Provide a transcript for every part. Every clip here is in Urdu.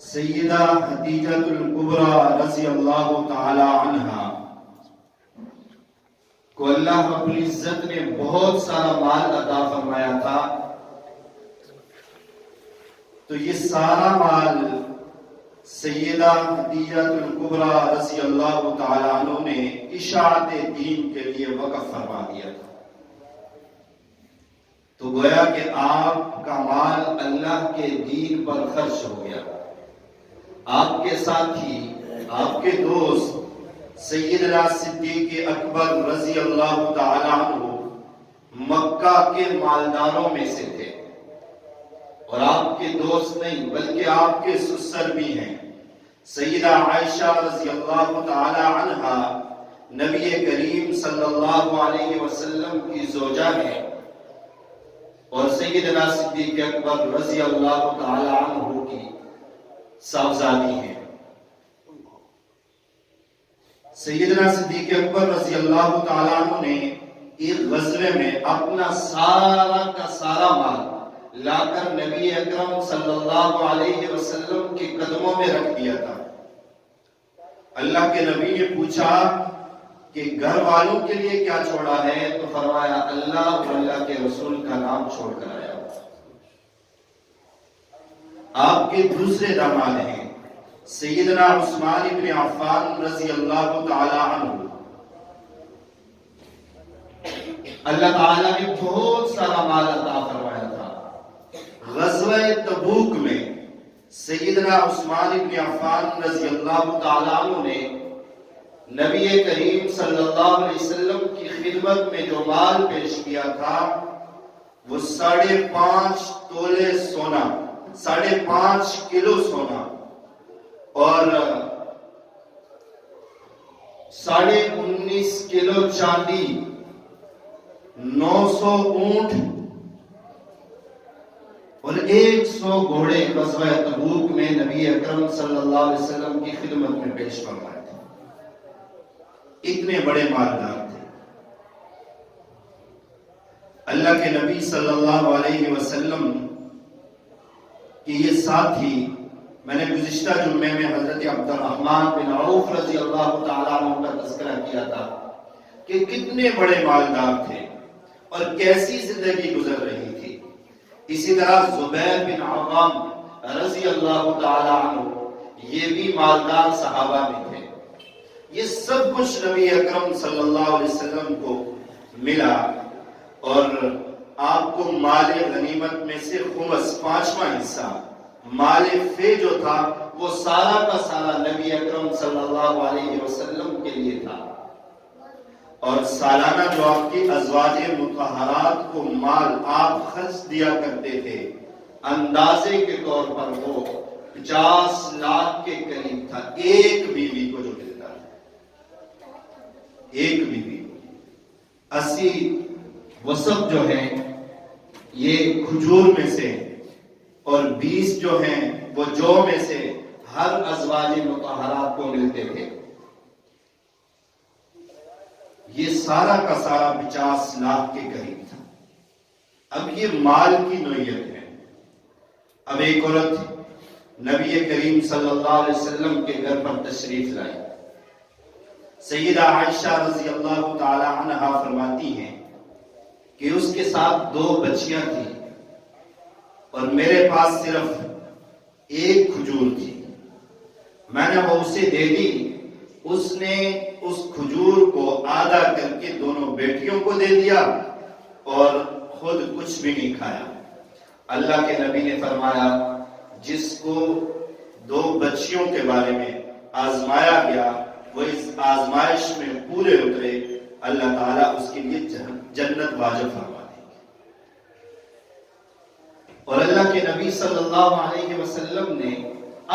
سیدہ خدیجہ الکبریٰ رضی اللہ تعالی عنہا کو اللہ رب العزت نے بہت سارا مال عطا فرمایا تھا، تو یہ سارا مال سیدہ خدیجہ الکبریٰ رضی اللہ تعالی عنہ نے اشاعت دین کے لیے وقف فرما دیا تھا۔ تو گویا کہ آپ کا مال اللہ کے دین پر خرچ ہو گیا۔ آپ کے ساتھی، آپ کے دوست سیدنا صدیق اکبر رضی اللہ تعالی عنہ مکہ کے مالداروں میں سے تھے، اور آپ کے دوست نہیں بلکہ آپ کے سسر بھی ہیں۔ سیدہ عائشہ رضی اللہ تعالی عنہا نبی کریم صلی اللہ علیہ وسلم کی زوجہ ہیں، اور سیدنا صدیق اکبر رضی اللہ تعالی عنہ کی صاحبزادی ہیں۔ سیدنا صدیق اکبر رضی اللہ تعالی عنہ نے ایک غزوے میں اپنا سارا کا سارا مال لا کر نبی اکرم صلی اللہ علیہ وسلم کے قدموں میں رکھ دیا تھا۔ اللہ کے نبی نے پوچھا کہ گھر والوں کے لیے کیا چھوڑا ہے؟ تو فرمایا اللہ اور اللہ کے رسول کا نام چھوڑ کر آیا۔ آپ کے دوسرے داماد ہیں سیدنا عثمان بن عفان رضی اللہ تعالی عنہ۔ اللہ تعالیٰ نے بہت سارا مال عطا فرمایا تھا۔ غزوہ تبوک میں سیدنا عثمان بن عفان رضی اللہ تعالی عنہ نے نبی کریم صلی اللہ علیہ وسلم کی خدمت میں جو مال پیش کیا تھا وہ 5.5 تولے سونا، 5.5 کلو سونا اور 19.5 کلو چاندی، 900 اونٹ اور 100 گھوڑے غزوہ تبوک میں نبی اکرم صلی اللہ علیہ وسلم کی خدمت میں پیش فرمائے تھے۔ اتنے بڑے مالدار تھے۔ اللہ کے نبی صلی اللہ علیہ وسلم کی یہ ساتھی، میں نے گزشتہ جمعے میں حضرت عبد الرحمن بن عوف رضی اللہ تعالیٰ عنہ کا تذکرہ کیا تھا کہ کتنے بڑے مالدار تھے اور کیسی زندگی گزر رہی تھی۔ اسی طرح زبیر بن عوام رضی اللہ تعالیٰ عنہ، یہ بھی مالدار صحابہ میں تھے۔ یہ سب کچھ نبی اکرم صلی اللہ علیہ وسلم کو ملا، اور آپ کو مال غنیمت میں سے خمس، 5واں حصہ مال فے جو تھا وہ سارا کا سارا نبی اکرم صلی اللہ علیہ وسلم کے لیے تھا، اور سالانہ جو آپ کی ازواج مطہرات کو مال آپ خرچ دیا کرتے تھے، اندازے کے طور پر وہ 50 لاکھ کے قریب تھا، ایک بیوی کو جو ملتا ہے، ایک بیوی۔ 80 وسق جو ہیں یہ کھجور میں سے، اور 20 جو ہیں وہ جو میں سے ہر ازواج مطہرات کو ملتے تھے۔ یہ سارا کا سارا 50 لاکھ کے قریب تھا۔ اب یہ مال کی نوعیت ہے۔ اب ایک عورت نبی کریم صلی اللہ علیہ وسلم کے گھر پر تشریف لائی۔ سیدہ عائشہ رضی اللہ تعالی عنہا فرماتی ہیں کہ اس کے ساتھ 2 بچیاں تھیں، اور میرے پاس صرف ایک کھجور تھی۔ میں نے وہ اسے دے دی، اس نے اس کھجور کو آدھا کر کے دونوں بیٹیوں کو دے دیا اور خود کچھ بھی نہیں کھایا۔ اللہ کے نبی نے فرمایا جس کو 2 بچیوں کے بارے میں آزمایا گیا وہ اس آزمائش میں پورے اترے، اللہ تعالیٰ اس کے لیے جنت واجب فرما دیں گے۔ اور اللہ کے نبی صلی اللہ علیہ وسلم نے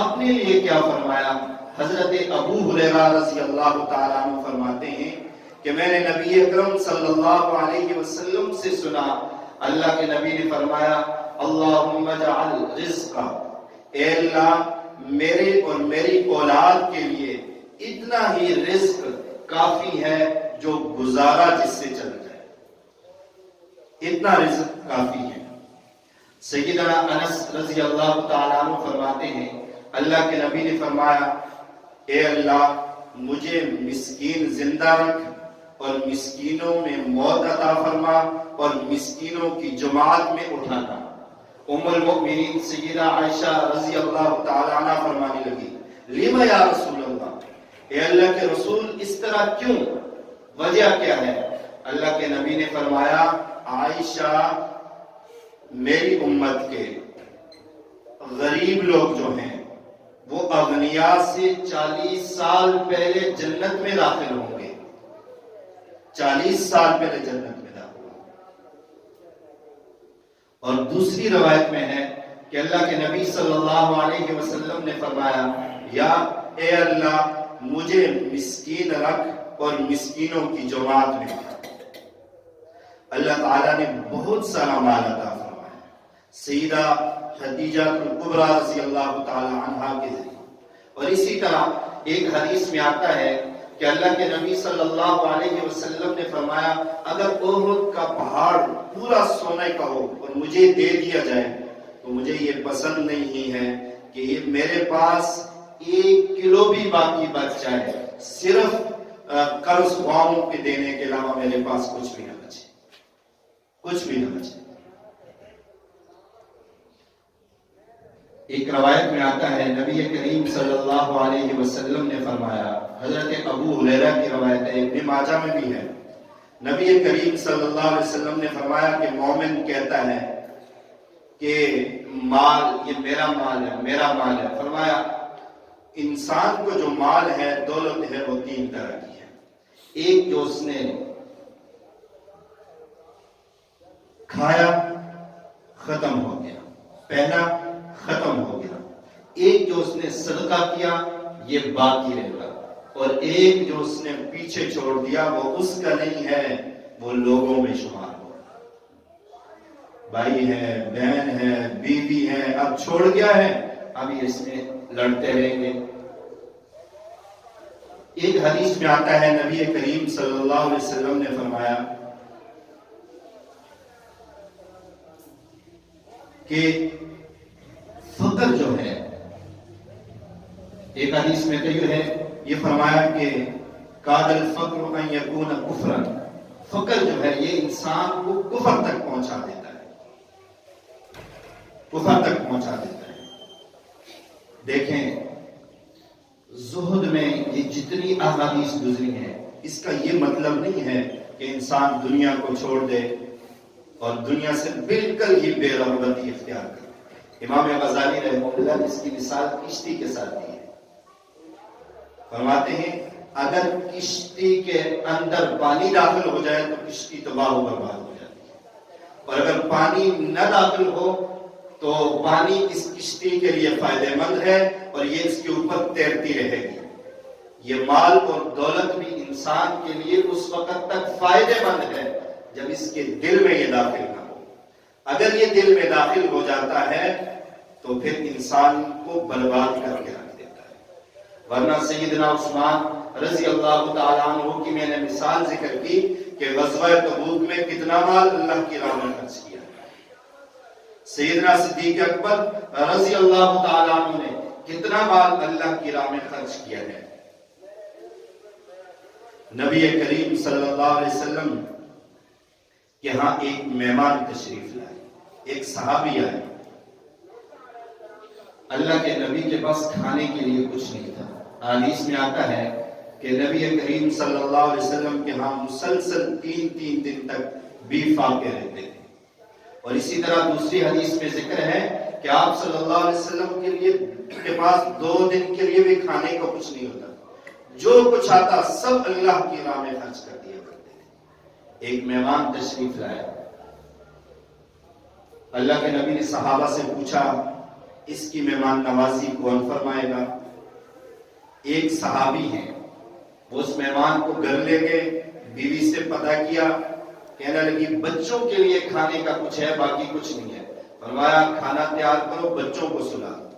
اپنے لیے کیا فرمایا؟ حضرت ابو ہریرہ رضی اللہ تعالیٰ عنہ فرماتے ہیں کہ میں نے نبی اکرم صلی اللہ علیہ وسلم سے سنا، اللہ کے نبی نے فرمایا اللہم اجعل رزقا، اے اللہ میرے اور میری اولاد کے لیے اتنا ہی رزق کافی ہے جو گزارا جس سے چل جائے، اتنا رزق کافی ہے۔ سیدنا انس رضی اللہ تعالیٰ عنہ فرماتے ہیں اللہ کے نبی نے فرمایا اے اللہ مجھے مسکین زندہ رکھ اور مسکینوں میں موت عطا فرما اور مسکینوں کی جماعت میں اٹھانا۔ ام المؤمنین سیدہ عائشہ رضی اللہ تعالیٰ عنہ فرمانے لگی لما یا رسول اللہ، اے اللہ کے رسول اس طرح کیوں، وجہ کیا ہے؟ اللہ کے نبی نے فرمایا عائشہ میری امت کے غریب لوگ جو ہیں وہ اغنیاء سے 40 سال پہلے جنت میں داخل ہوں گے، 40 سال پہلے جنت میں داخل ہوں گے۔ اور دوسری روایت میں ہے کہ اللہ کے نبی صلی اللہ علیہ وسلم نے فرمایا یا اے اللہ مجھے مسکین رکھ اور مسکینوں کی جماعت میں رکھ۔ اللہ تعالیٰ نے بہت سارا مال عطا فرمایا سیدہ خدیجہ الکبریٰ رضی اللہ تعالی عنہا کے ذریعے۔ اور اسی طرح ایک حدیث میں آتا ہے کہ اللہ کے نبی صلی اللہ علیہ وسلم نے فرمایا اگر احد کا پہاڑ پورا سونے کا ہو اور مجھے دے دیا جائے تو مجھے یہ پسند نہیں ہے کہ یہ میرے پاس 1 کلو بھی باقی بچ جائے، صرف قرض خواہوں کے دینے کے علاوہ میرے پاس کچھ بھی نہ بچے، کچھ بھی نہ بچے۔ ایک روایت میں آتا ہے نبی کریم صلی اللہ علیہ وسلم نے فرمایا، حضرت ابو ہریرہ کی روایت ہے، ابن ماجہ میں بھی ہے، نبی کریم صلی اللہ علیہ وسلم نے فرمایا کہ مومن کہتا ہے کہ مال یہ میرا مال ہے، میرا مال ہے۔ فرمایا انسان کو جو مال ہے دولت ہے وہ 3 طرح کی ہے، ایک جو اس نے کھایا ختم ہو گیا، پہلا ختم ہو گیا، ایک جو اس نے صدقہ کیا یہ باقی رہ گا، اور ایک جو اس نے پیچھے چھوڑ دیا وہ اس کا نہیں ہے، وہ لوگوں میں شمار ہو، بھائی ہے، بہن ہے، بیوی ہے، اب چھوڑ گیا ہے، اب یہ اس میں لڑتے رہیں گے۔ ایک حدیث میں آتا ہے نبی کریم صلی اللہ علیہ وسلم نے فرمایا کہ فقر جو ہے، ایک حدیث میں تو یہ ہے، یہ فرمایا کہ کاد الفقر ان یکون کفرا، فقر جو ہے یہ انسان کو کفر تک پہنچا دیتا ہے، کفر تک پہنچا دیتا ہے۔ دیکھیں زہد میں یہ جتنی احادیث گزری ہیں اس کا یہ مطلب نہیں ہے کہ انسان دنیا کو چھوڑ دے اور دنیا سے بالکل ہی بے رغبتی اختیار کرے۔ امام غزالی رحمہ اللہ نے اس کی مثال کشتی کے ساتھ دی ہے، فرماتے ہیں اگر کشتی کے اندر پانی داخل ہو جائے تو کشتی تباہ و برباد ہو جاتی ہے، اور اگر پانی نہ داخل ہو تو پانی اس کشتی کے لیے فائدہ مند ہے اور یہ اس کے اوپر تیرتی رہے گی۔ یہ مال اور دولت بھی انسان کے لیے اس وقت تک فائدہ مند ہے جب اس کے دل میں یہ داخل نہ ہو۔ اگر یہ دل میں داخل ہو جاتا ہے تو پھر انسان کو برباد کر کے رکھ دیتا ہے۔ ورنہ سیدنا عثمان رضی اللہ تعالیٰ عنہ کی میں نے مثال ذکر کی کہ غزوہ تبوک میں کتنا مال اللہ کی راہ میں خرچ کیا، سیدنا صدیق اکبر رضی اللہ تعالیٰ عنہ نے کتنا مال اللہ کی راہ میں خرچ کیا ہے۔ نبی کریم صلی اللہ علیہ وسلم کے ہاں ایک مہمان تشریف لائے، ایک صحابی آئے، اللہ کے نبی کے پاس کھانے کے لیے کچھ نہیں تھا۔ حدیث میں آتا ہے کہ نبی کریم صلی اللہ علیہ وسلم کے ہاں مسلسل 3 دن تک بے فاقے رہتے تھے، اور اسی طرح دوسری حدیث میں ذکر ہے کہ آپ صلی اللہ علیہ وسلم کے پاس 2 دن کے لیے بھی کھانے کو کچھ نہیں ہوتا، جو کچھ آتا سب اللہ کی راہ میں خرچ کر دیا کرتے تھے۔ ایک مہمان تشریف لایا، اللہ کے نبی نے صحابہ سے پوچھا اس کی مہمان نوازی کون فرمائے گا؟ ایک صحابی ہیں، وہ اس مہمان کو گھر لے گئے، بیوی سے پتہ کیا، کہنے لگی بچوں کے لیے کھانے کا کچھ ہے باقی کچھ نہیں ہے۔ فرمایا کھانا تیار کرو، بچوں کو سلا دو،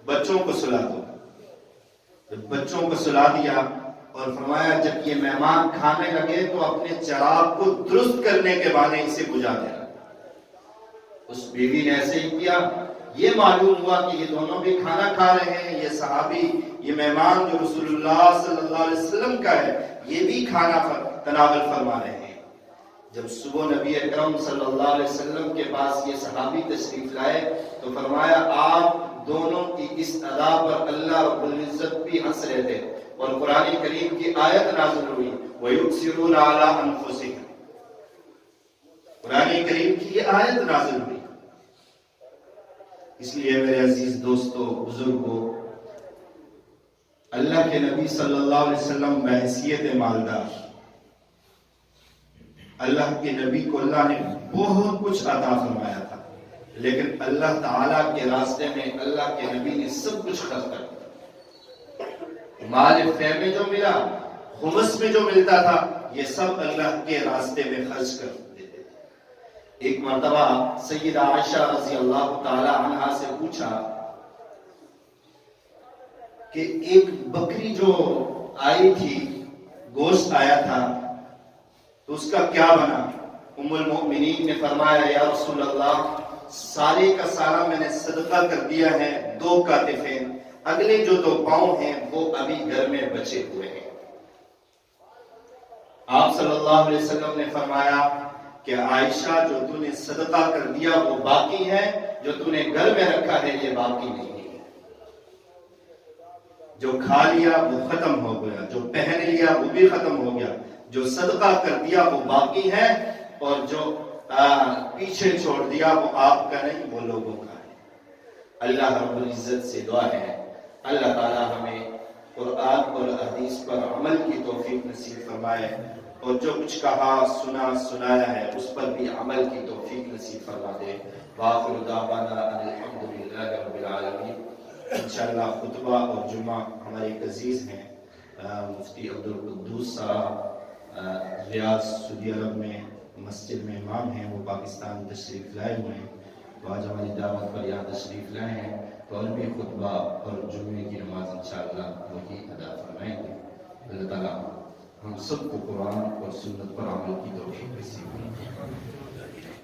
بچوں کو سلا دو۔ بچوں کو سلا دیا اور فرمایا جب یہ مہمان کھانے لگے تو اپنے چراغ کو درست کرنے کے بہانے اسے بجھا دینا۔ اس بیوی نے ایسے ہی کیا. یہ معلوم ہوا کہ یہ دونوں بھی کھانا کھا رہے ہیں. یہ صحابی، یہ مہمان جو رسول اللہ صلی اللہ علیہ وسلم کا ہے، یہ بھی کھانا تناول فرما رہے ہیں. جب صبح نبی اکرم صلی اللہ علیہ وسلم کے پاس یہ صحابی تشریف لائے تو فرمایا آپ دونوں کی اس ادا پر اللہ رب العزت بھی ہنس رہے تھے، اور قرآن کریم کی آیت نازل ہوئی وَيُؤْثِرُونَ عَلَىٰ أَنفُسِهِمْ. قرآن کریم کی یہ آیت نازل ہوئی. اس لیے میرے عزیز دوستو، بزرگوں، اللہ کے نبی صلی اللہ علیہ وسلم بحیثیت مالدار، اللہ کے نبی کو اللہ نے بہت کچھ عطا فرمایا تھا، لیکن اللہ تعالیٰ کے راستے میں اللہ کے نبی نے سب کچھ خرچ کر دیا. مال فے میں جو ملا، خمس میں جو ملتا تھا، یہ سب اللہ کے راستے میں خرچ کر دیتے. ایک مرتبہ سیدہ عائشہ رضی اللہ تعالی عنہا سے پوچھا کہ ایک بکری جو آئی تھی، گوشت آیا تھا، تو اس کا کیا بنا؟ ام المؤمنین نے فرمایا یا رسول اللہ، سارے کا سارا میں نے صدقہ کر دیا ہے، 2 کاتفین، اگلے جو 2 پاؤں ہیں وہ ابھی گھر میں بچے ہوئے ہیں. آپ صلی اللہ علیہ وسلم نے فرمایا کہ عائشہ جو تو نے صدقہ کر دیا وہ باقی ہے، جو تو نے گھر میں رکھا ہے یہ باقی نہیں ہے. جو کھا لیا وہ ختم ہو گیا، جو پہن لیا وہ بھی ختم ہو گیا، جو صدقہ کر دیا وہ باقی ہے، اور جو پیچھے چھوڑ دیا وہ آپ کا نہیں، وہ لوگوں کا ہے. اللہ رب العزت سے دعا ہے اللہ تعالی ہمیں قرآن اور حدیث پر عمل کی توفیق نصیب فرمائے، اور جو کچھ کہا سنایا ہے اس پر بھی عمل کی توفیق نصیب فرما دے. وآخر دعوانا ان الحمدللہ رب العالمین. انشاءاللہ خطبہ اور جمعہ ہمارے ایک عزیز ہیں مفتی عبدالقدوس صاحب، ریاض سعودی عرب میں مسجد میں امام ہیں، وہ پاکستان تشریف لائے ہوئے ہیں، تو آج ہماری دعوت پر یہاں تشریف لائے ہیں، تو عربی خطبہ اور جمعے کی نماز انشاءاللہ وہی ادا فرمائیں گے. اللہ تعالیٰ ہم سب کو قرآن اور سنت پر عمل کی توفیق نصیب فرمائے.